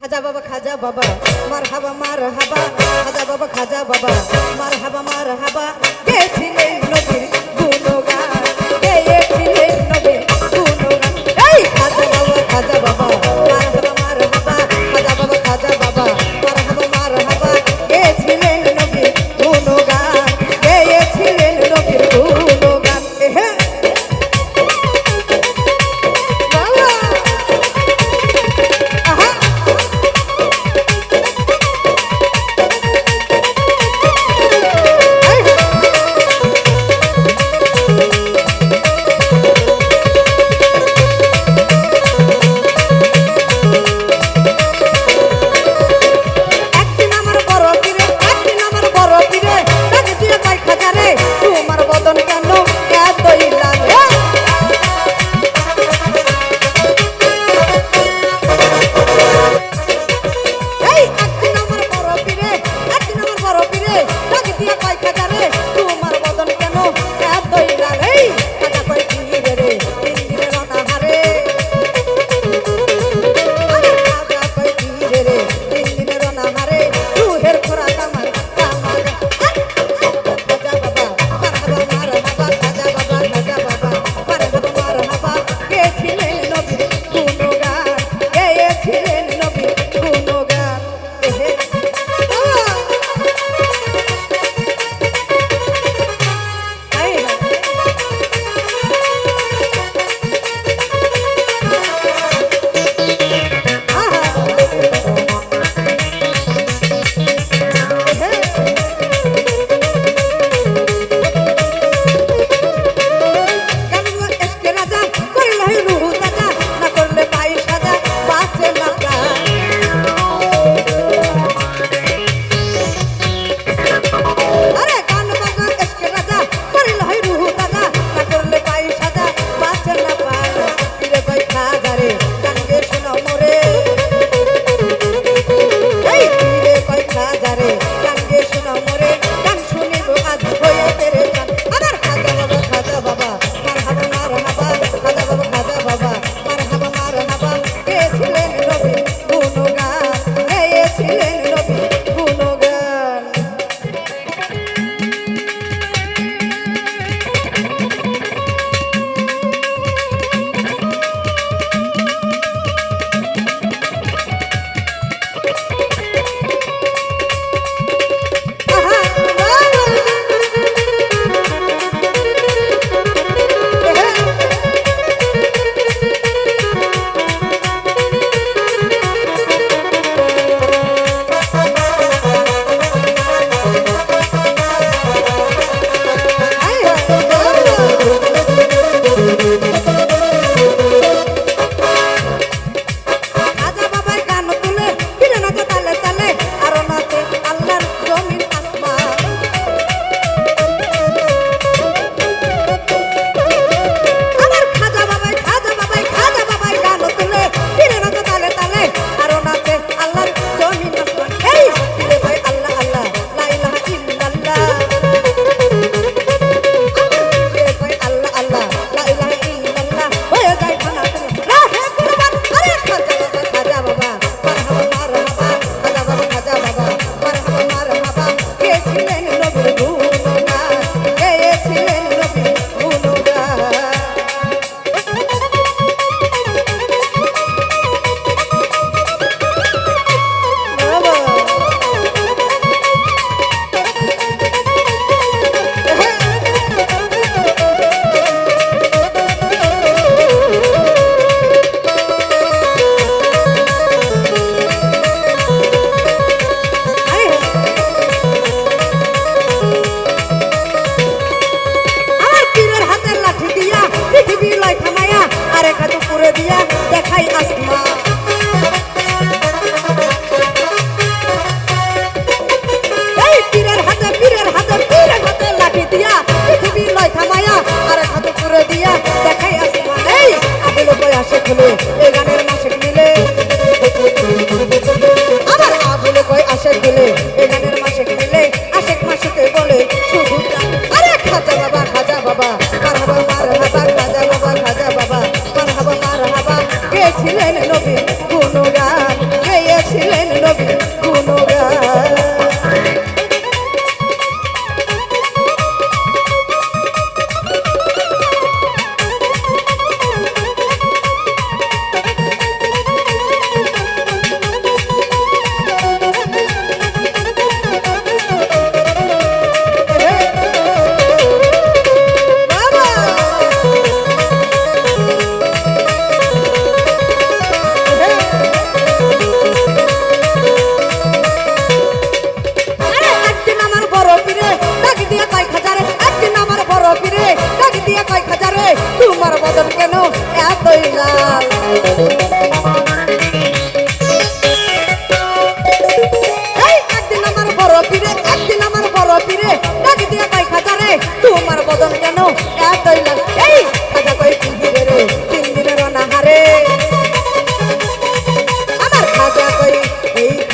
খাজা বাবা মারহাবা মারহাবা খাজা বাবা মারহাবা গেছিলেন নবীর গুণগান গেয়েছিলেন নবীর গুণগান এই খাজা বাবা মারহাবা মারহাবা খাজা বাবা মারহাবা মারহাবা গেয়েছিলেন নবীর গুণগান গেয়েছিলেন নবীর গুণগান এহে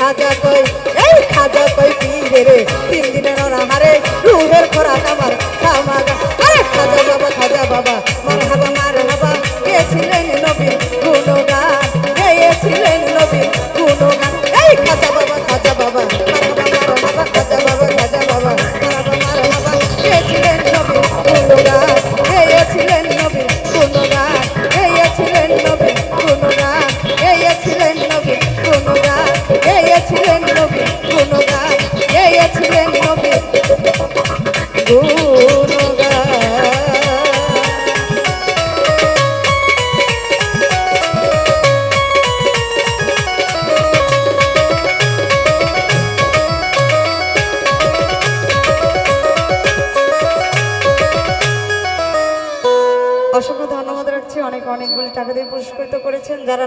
খাজা কই এই খাজা কই পীরে রে তিন দিনের অনাহারে রুহের খোরাক আমার সামাগা আরে খাজা বাবা মারহাবা গেছিলেন নবী গুণগান গেয়েছিলেন নবী গুণগান এই খাজা বাবা মারহাবা খাজা বাবা মারহাবা গেছিলেন নবী গুণগান গেয়েছিলেন নবী গুণগান গেয়েছিলেন নবী গুণগান গেয়েছিলেন নবী গুণগান গেয়েছিলেন নবী গুণগান গেয়েছিলেন নবী গুণগান। অসংখ্য ধন্যবাদ রাখছি, অনেকগুলি টাকা দিয়ে পুরস্কৃত করেছেন যারা